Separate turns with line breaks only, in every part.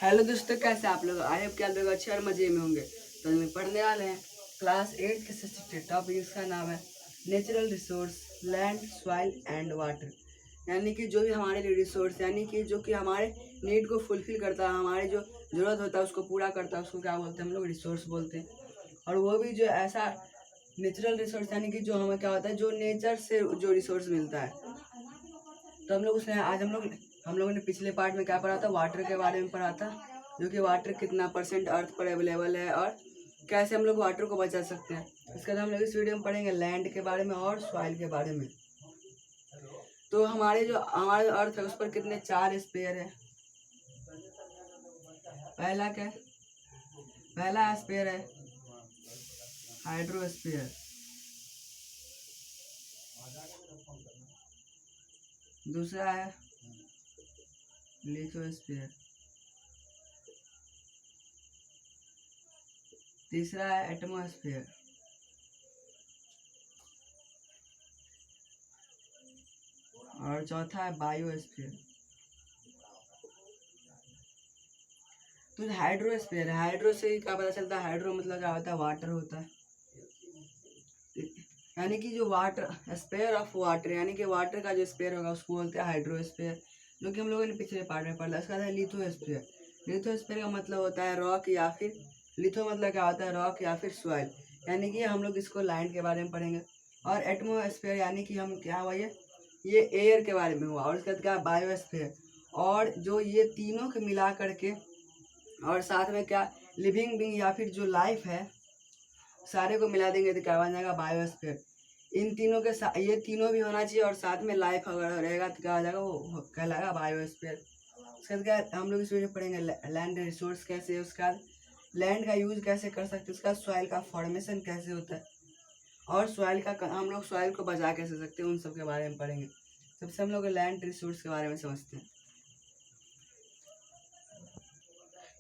Hello दोस्तों, कैसे आप लोग? आई होप कि आप लोग अच्छे और मजे में होंगे। तो हम पढ़ने वाले हैं क्लास 8 के सब्जेक्ट टॉपिक। इसका नाम है natural resource, land, soil and water. यानी कि जो भी हमारे लिए रिसोर्स, यानी कि जो कि हमारे नीड को फुलफिल करता है, हमारे जो ज़रूरत होता है उसको पूरा करता है, उसको क्या बोलते हैं हम लोग? रिसोर्स बोलते हैं। और वो भी जो ऐसा नेचुरल रिसोर्स, यानी कि जो हमें क्या होता है, जो नेचर से जो रिसोर्स मिलता है। तो हम लोग उसमें आज हम लोगों ने पिछले पार्ट में क्या पढ़ा था? वाटर के बारे में पढ़ा था, जो कि वाटर कितना परसेंट अर्थ पर अवेलेबल है और कैसे हम लोग वाटर को बचा सकते हैं। इसके बाद हम लोग इस वीडियो में पढ़ेंगे लैंड के बारे में और सॉइल के बारे में। तो हमारे अर्थ है उस पर कितने? 4 स्पेयर है। पहला क्या है? पहला स्पेयर है हाइड्रोस्फीयर। दूसरा है लिथोस्फीयर। तीसरा है एटमॉस्फेयर। और चौथा है बायोस्फीयर। तो हाइड्रोस्फीयर है, हाइड्रो से क्या पता चलता है? हाइड्रो मतलब क्या होता है? वाटर होता है। यानी कि जो वाटर स्पेयर ऑफ वाटर, यानी कि वाटर का जो स्पेयर होगा उसको बोलते हैं हाइड्रोस्फीयर, जो कि हम लोगों ने पिछले पार्ट में पढ़ा। इसका है लिथोस्फीयर। लिथोस्फीयर का मतलब होता है रॉक या फिर लिथो मतलब क्या होता है? रॉक या फिर सॉइल। यानी कि हम लोग इसको लैंड के बारे में पढ़ेंगे। और एटमोस्फेयर यानी कि हम क्या हुआ, ये एयर के बारे में हुआ। और उसके बाद क्या? बायोस्फीयर। और जो ये तीनों के मिला करके और साथ में क्या? लिविंग बींग या फिर जो लाइफ है, सारे को मिला देंगे तो क्या बन जाएगा? बायोस्फीयर। इन तीनों के साथ ये तीनों भी होना चाहिए और साथ में लाइफ अगर रहेगा तो क्या हो जाएगा? वो कहलाएगा बायोस्फीयर। उसके बाद क्या हम लोग इस वीडियो में पढ़ेंगे लैंड रिसोर्स कैसे है, उसका लैंड का यूज कैसे कर सकते हैं, उसका सॉइल का फॉर्मेशन कैसे होता है, और सॉइल का हम लोग सॉइल को बचा कैसे सकते हैं, उन सब के बारे में पढ़ेंगे। सबसे हम लोग लैंड रिसोर्स के बारे में समझते हैं।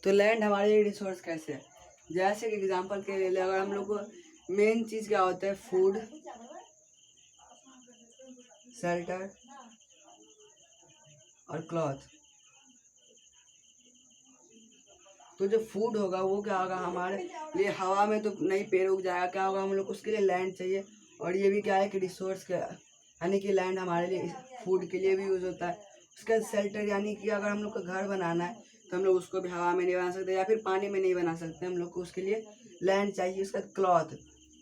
तो लैंड हमारे लिए रिसोर्स कैसे है? जैसे कि एग्जांपल के लिए अगर हम लोग को मेन चीज़ क्या होता है? फूड, शेल्टर और क्लॉथ। तो जो फूड होगा वो क्या होगा हमारे लिए? हवा में तो नहीं पेड़ उग जाएगा, क्या होगा? हम लोग उसके लिए लैंड चाहिए। और ये भी क्या है कि रिसोर्स का, यानी कि लैंड हमारे लिए फूड के लिए भी यूज़ होता है। उसका शेल्टर, यानी कि अगर हम लोग को घर बनाना है तो हम लोग उसको भी हवा में नहीं बना सकते या फिर पानी में नहीं बना सकते, हम लोग को उसके लिए लैंड चाहिए। उसका क्लॉथ,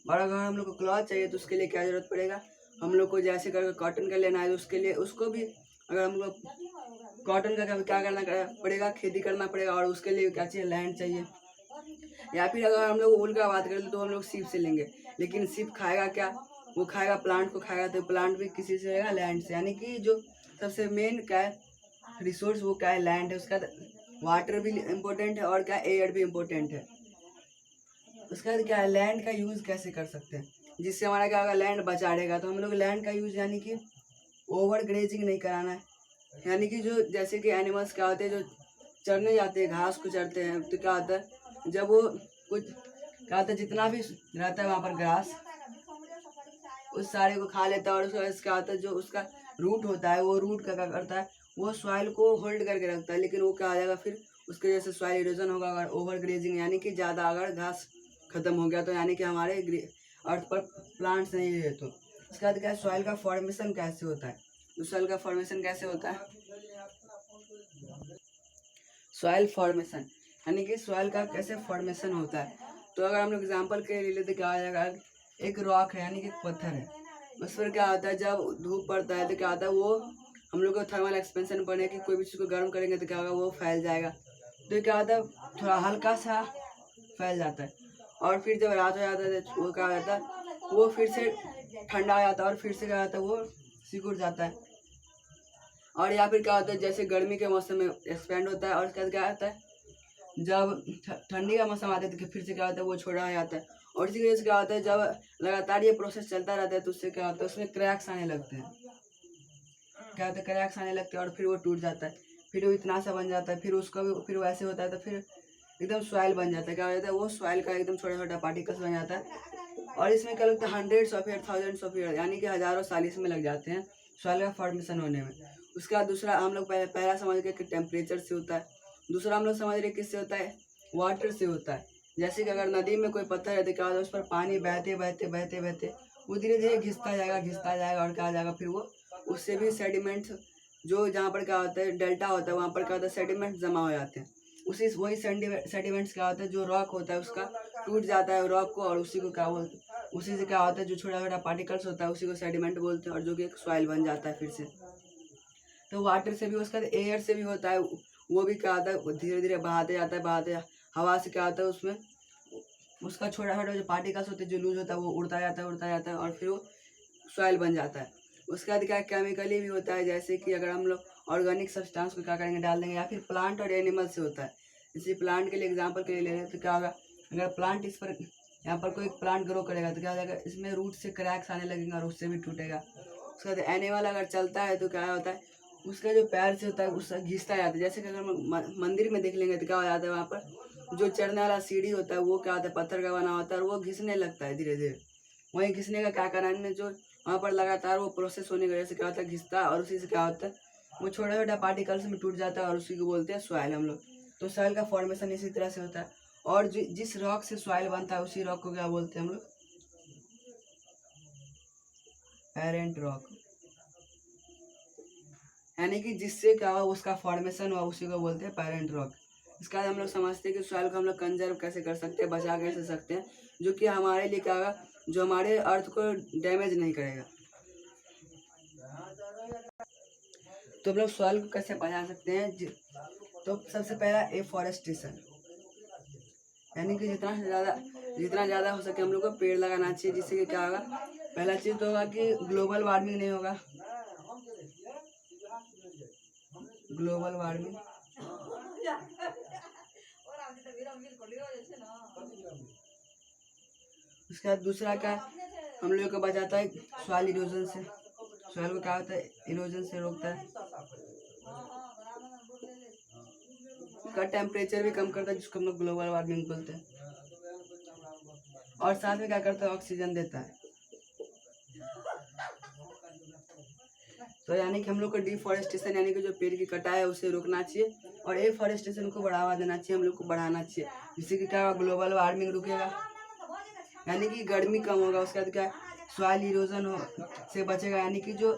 और अगर हम लोग को क्लॉथ चाहिए तो उसके लिए क्या ज़रूरत पड़ेगा? हम लोग को जैसे करके कॉटन का लेना है तो उसके लिए उसको भी, अगर हम लोग कॉटन का क्या करना पड़ेगा? खेती करना पड़ेगा, और उसके लिए क्या चाहिए? लैंड चाहिए। या फिर अगर हम लोग ऊल का बात करें तो हम लोग सीप से लेंगे, लेकिन सीप खाएगा क्या? वो खाएगा प्लांट को खाएगा, तो प्लांट भी किसी से रहेगा? लैंड से। यानी कि जो सबसे मेन क्या है रिसोर्स, वो क्या है? लैंड है। उसका वाटर भी इम्पोर्टेंट है और क्या? एयर भी इम्पोर्टेंट है। उसका क्या है? लैंड का यूज़ कैसे कर सकते हैं जिससे हमारा क्या होगा? लैंड बचा रहेगा। तो हम लोग लैंड का यूज़, यानी कि ओवर ग्रेजिंग नहीं कराना है। यानी कि जो जैसे कि एनिमल्स क्या होते हैं, जो चरने जाते हैं, घास को चरते हैं, तो क्या होता है जब वो कुछ क्या होता है, जितना भी रहता है वहाँ पर घास, उस सारे को खा लेता है। और उसका क्या होता है, जो उसका रूट होता है, वो रूट का क्या करता है? वो सॉइल को होल्ड करके रखता है। लेकिन वो क्या हो जाएगा फिर? उसके वजह से सॉइल इरोजन होगा। अगर ओवर ग्रेजिंग, यानी कि ज़्यादा अगर घास खत्म हो गया तो, यानी कि हमारे अर्थ पर प्लांट्स नहीं रहे तो। उसके बाद क्या? सॉइल का फॉर्मेशन कैसे होता है? तो सॉइल का फॉर्मेशन कैसे होता है? सॉइल फॉर्मेशन, यानी कि सॉइल का कैसे फॉर्मेशन होता है? तो अगर हम लोग एग्जांपल के लिए लेते, क्या आ जाएगा? एक रॉक है, यानी कि एक पत्थर है। उस पर क्या होता है, जब धूप पड़ता है तो क्या होता है, वो हम लोग को थर्मल एक्सपेंशन पड़ने की, कोई भी चीज़ को गर्म करेंगे तो क्या होगा? वो फैल जाएगा। तो क्या होता है? थोड़ा हल्का सा फैल जाता है। और फिर जब रात हो जाता है तो वो क्या हो जाता है? वो फिर से ठंडा हो जाता है और फिर से क्या होता है? वो सिकुड़ जाता है। और या फिर क्या होता है, जैसे गर्मी के मौसम में एक्सपेंड होता है। और उसके बाद क्या होता है, जब ठंडी का मौसम आता है तो फिर से क्या होता है? वो छोटा हो जाता है। और इसी वजह से क्या होता है, जब लगातार ये प्रोसेस चलता रहता है तो उससे क्या होता है? उसमें क्रैक्स आने लगते हैं। क्या होता है? क्रैक्स आने लगते हैं और फिर वो टूट जाता है। फिर वो इतना सा बन जाता है, फिर उसका भी फिर वैसे होता है तो फिर एकदम सॉइल बन जाता है। क्या हो जाता है? वो सॉइल का एकदम छोटा छोटा पार्टिकल्स बन जाता है। और इसमें क्या लगता है? Hundreds of year, thousands of year, यानी कि हज़ारों साल इसमें लग जाते हैं सॉइल का फॉर्मेशन होने में। उसका दूसरा हम लोग पहला समझ गए कि टेम्परेचर से होता है। दूसरा हम लोग समझ रहे किससे होता है, वाटर से होता है। जैसे कि अगर नदी में कोई पत्थर है तो क्या होता है, उस पर पानी बहते बहते बहते बहते वो धीरे धीरे घिसता जाएगा और क्या आ जाएगा, फिर वो उससे भी सेडिमेंट जो जहाँ पर क्या होता है डेल्टा होता है वहाँ पर क्या होता है सेडिमेंट जमा हो जाते हैं। उसी वही सेडिमेंट्स क्या होता है, जो रॉक होता है उसका टूट जाता है रॉक को, और उसी को क्या बोलते हैं, उसी से क्या होता है जो छोटा छोटा पार्टिकल्स होता है उसी को सेडिमेंट बोलते हैं, और जो कि एक सॉइल बन जाता है फिर से। तो वाटर से भी, उसका एयर से भी होता है, वो भी क्या होता है धीरे धीरे बहाते जाता है हवा से क्या होता है उसमें उसका छोटा छोटा जो पार्टिकल्स होते हैं जो लूज होता है वो उड़ता जाता है और फिर वो सॉइल बन जाता है। उसके बाद क्या केमिकली भी होता है, जैसे कि अगर हम लोग ऑर्गेनिक सब्सटेंस को क्या करेंगे डाल देंगे, या फिर प्लांट और एनिमल से होता है। जैसे प्लांट के लिए एग्जांपल के लिए ले रहे हैं तो क्या होगा, अगर प्लांट इस पर यहाँ पर कोई प्लांट ग्रो करेगा तो क्या हो जाएगा, इसमें रूट से क्रैक्स आने लगेंगे और उससे भी टूटेगा। उसके बाद एनिमल अगर चलता है तो क्या होता है, उसका जो पैर से होता है उसका घिसता जाता है। जैसे कि अगर हम मंदिर में देख लेंगे तो क्या हो जाता है, वहाँ पर जो चढ़ने वाला सीढ़ी होता है वो क्या होता है पत्थर का बना होता है और वो घिसने लगता है धीरे धीरे। वहीं घिसने का क्या कारण है, जो वहाँ पर लगातार वो प्रोसेस होने की वजह से क्या होता है घिसता है, और उसी से क्या होता है वो छोटा छोटा पार्टिकल्स में टूट जाता है और उसी को बोलते हैं सॉइल हम लोग। तो सॉइल का फॉर्मेशन इसी तरह से होता है, और जिस रॉक से सॉइल बनता है उसी रॉक को क्या बोलते हैं हम लोग, पेरेंट रॉक। यानी कि जिससे क्या हुआ उसका फॉर्मेशन हुआ उसी को बोलते हैं पेरेंट रॉक। इसके बाद हम लोग समझते हैं कि सॉइल को हम लोग कंजर्व कैसे कर सकते हैं, बचा कैसे सकते हैं, जो कि हमारे लिए क्या होगा, जो हमारे अर्थ को डैमेज नहीं करेगा। तो हम लोग सॉइल को कैसे बचा सकते हैं, तो सबसे पहला एफॉरेस्टेशन, यानी कि जितना ज़्यादा हो सके हम लोग को पेड़ लगाना चाहिए, जिससे कि क्या होगा, पहला चीज़ तो होगा कि ग्लोबल वार्मिंग नहीं होगा। ग्लोबल वार्मिंग, उसके बाद दूसरा क्या हम लोग को बचाता है सॉइल इरोजन से। सॉइल को क्या होता है इरोजन से रोकता है, उसका टेम्परेचर भी कम करता है जिसको हम लोग ग्लोबल वार्मिंग बोलते हैं, और साथ में क्या करता है ऑक्सीजन देता है। तो यानी कि हम लोग को डिफॉरेस्टेशन यानी कि जो पेड़ की कटाई है उसे रोकना चाहिए, और एफॉरेस्टेशन को बढ़ावा देना चाहिए, हम लोग को बढ़ाना चाहिए, जिससे कि क्या ग्लोबल वार्मिंग रुकेगा, यानी कि गर्मी कम होगा। उसके बाद क्या सॉइल इरोजन हो से बचेगा, यानी कि जो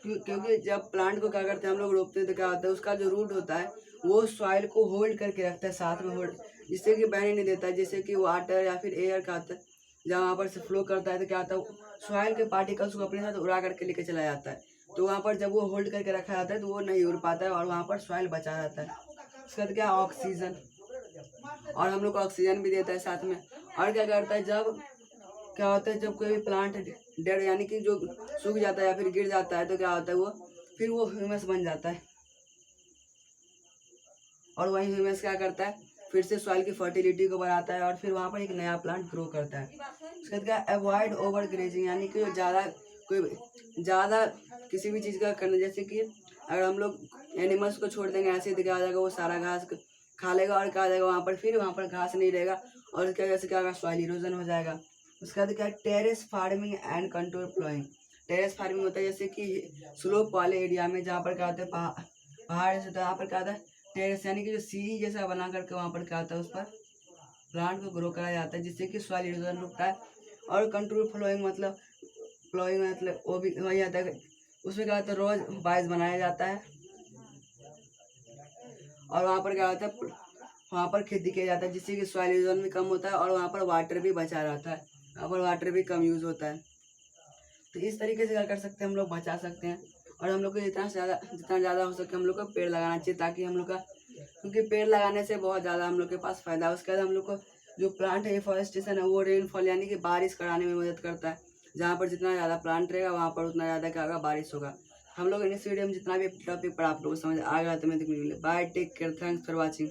क्योंकि जब प्लांट को क्या करते हैं हम लोग रोपते हैं तो क्या होता है उसका जो रूट होता है वो सॉइल को होल्ड करके रखता है, साथ में होल्ड, जिससे कि बहने नहीं देता है। जैसे कि वाटर या फिर एयर का आता है जहाँ वहाँ पर से फ्लो करता है तो क्या होता है सॉइल के पार्टिकल्स को अपने साथ उड़ा करके लेके चला जाता है, तो वहाँ पर जब वो होल्ड करके रखा जाता है तो वो नहीं उड़ पाता है और वहाँ पर सॉइल बचा रहता है। उसके बाद क्या ऑक्सीजन, और हम लोग को ऑक्सीजन भी देता है साथ में। और क्या करता है जब क्या होता है जब कोई भी प्लांट डेड यानी कि जो सूख जाता है या फिर गिर जाता है तो क्या होता है वो फिर वो ह्यूमस बन जाता है, और वही ह्यूमस क्या करता है फिर से सॉइल की फर्टिलिटी को बढ़ाता है और फिर वहाँ पर एक नया प्लांट ग्रो करता है। उसके बाद क्या अवॉइड ओवर ग्रेजिंग, यानी कि ज़्यादा किसी भी चीज़ का करना, जैसे कि अगर हम लोग एनिमल्स को छोड़ देंगे ऐसे ही क्या हो जाएगा वो सारा घास खा लेगा और क्या हो जाएगा वहाँ पर घास नहीं रहेगा, और उसकी वजह से क्या होगा सॉइल इरोजन हो जाएगा। उसके बाद क्या terrace farming and control flowing. Terrace farming होता है जैसे कि स्लोप वाले एरिया में जहाँ पर क्या होता है पहाड़ से, तो यहाँ पर क्या होता है टेरेस यानी कि जो सीढ़ी जैसा बना करके वहाँ पर क्या होता है उस पर प्लांट को ग्रो कराया जाता है, जिससे कि सॉइल इरोजन रुकता है। और कंट्रोल फ्लोइंग मतलब वो भी वही आता है, उसमें क्या होता है रोज बाइस बनाया जाता है, और वहाँ पर क्या होता है वहाँ पर खेती किया जाता है, जिससे कि सॉइल इरोजन भी कम होता है और वहाँ पर वाटर भी बचा रहता है, वहाँ पर वाटर भी कम यूज़ होता है। तो इस तरीके से क्या कर सकते हैं हम लोग बचा सकते हैं, और हम लोग को जितना ज़्यादा हो सके हम लोग को पेड़ लगाना चाहिए, ताकि हम लोग का क्योंकि पेड़ लगाने से बहुत ज़्यादा हम लोग के पास फ़ायदा है। उसके बाद हम लोग को जो प्लांट है एफॉरेस्टेशन है वो रेनफॉल यानी कि बारिश कराने में मदद करता है, जहाँ पर जितना ज़्यादा प्लांट रहेगा वहाँ पर उतना ज़्यादा क्या होगा बारिश होगा। हम लोग इस वीडियो में जितना भी टॉपिक पढ़ा आप लोगों को समझ आ गया तो मैं bye take care, thanks for watching.